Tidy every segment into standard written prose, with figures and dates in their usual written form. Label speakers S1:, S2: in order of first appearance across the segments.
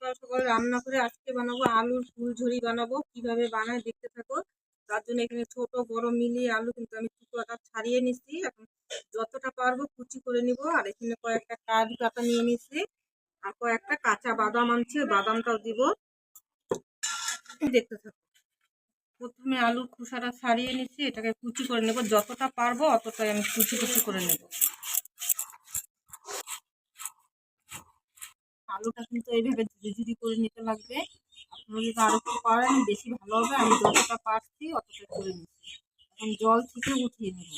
S1: সকাল সকাল রান্না করে আজকে বানাবো আলুর ফুলঝুরি বানাবো। কিভাবে বানায় দেখতে থাকো। তার জন্য এখানে ছোট বড় মিলিয়ে আলু কিন্তু আমি টুকরোটা ছাড়িয়ে নিচ্ছি। এখন যতটা পারবো কুচি করে নিব। আর এখানে কয়েকটা কাজু পাতা নিয়ে নিচ্ছি আর কয়েকটা কাঁচা বাদাম আনছি, বাদামটাও দিব। দেখতে থাকো। প্রথমে আলুর খোসাটা ছাড়িয়ে নিচ্ছি, এটাকে কুচি করে নেব। যতটা পারবো অতটাই আমি কুচি কুচি করে নেব। আলুটা কিন্তু এইভাবে ঝুড়ি করে নিতে লাগবে। আপনারা যদি আরো একটু পারেন বেশি ভালো হবে। আমি যতটা পারছি অতটা করে নিচ্ছি। এখন জল থেকে উঠিয়ে নেব।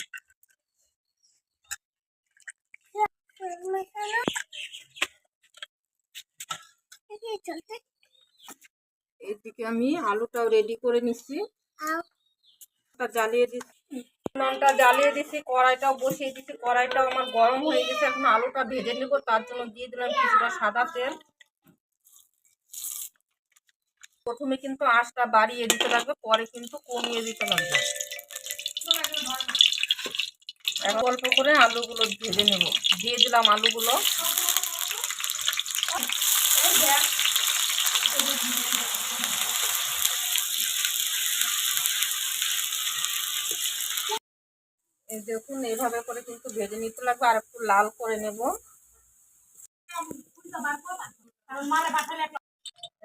S1: এইদিকে আমি আলুটাও রেডি করে নিচ্ছি। জ্বালিয়ে দিচ্ছি, উনুনটা জ্বালিয়ে দিচ্ছি, কড়াইটাও বসিয়ে দিচ্ছি। কড়াইটাও আমার গরম হয়ে গেছে। এখন আলুটা ভেজে নেব। তার জন্য দিয়ে দিলাম কিছুটা সাদা তেল। প্রথমে কিন্তু আঁচটা বাড়িয়ে দিতে লাগবে, পরে কিন্তু কমিয়ে দিতে লাগবে। এখন অল্প করে আলুগুলো ভেজে নেব। দিয়ে দিলাম আলুগুলো। দেখুন এইভাবে করে কিন্তু ভেজে নিতে লাগবে। আর একটু লাল করে নেব।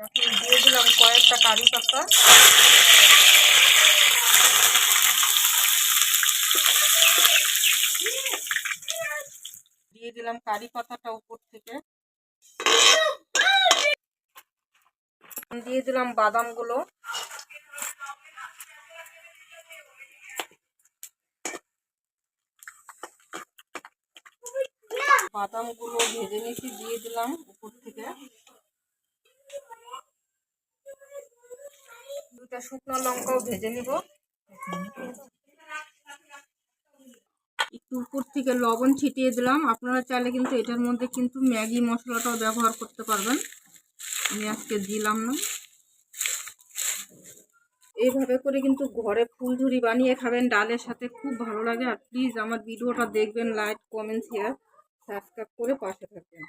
S1: এখন দিয়ে দিলাম কয়েকটা কারি পাতা। দিয়ে দিলাম কারি পাতাটা উপর থেকে। দিয়ে দিলাম বাদামগুলো। বাদামগুলো ভেজে নিয়েছি, দিয়ে দিলাম উপর থেকে। দুটা শুকনো লঙ্কাও ভেজে নিব। একটু উপর থেকে লবণ ছিটিয়ে দিলাম। আপনারা চাইলে কিন্তু এটার মধ্যে কিন্তু ম্যাগি মশলাটাও ব্যবহার করতে পারবেন। আমি আজকে দিলাম না। এইভাবে করে কিন্তু ঘরে ফুলঝুরি বানিয়ে খাবেন ডালের সাথে, খুব ভালো লাগে। আর প্লিজ আমার ভিডিওটা দেখবেন, লাইক কমেন্ট শেয়ার সাবস্ক্রাইব করে পাশে থাকবেন।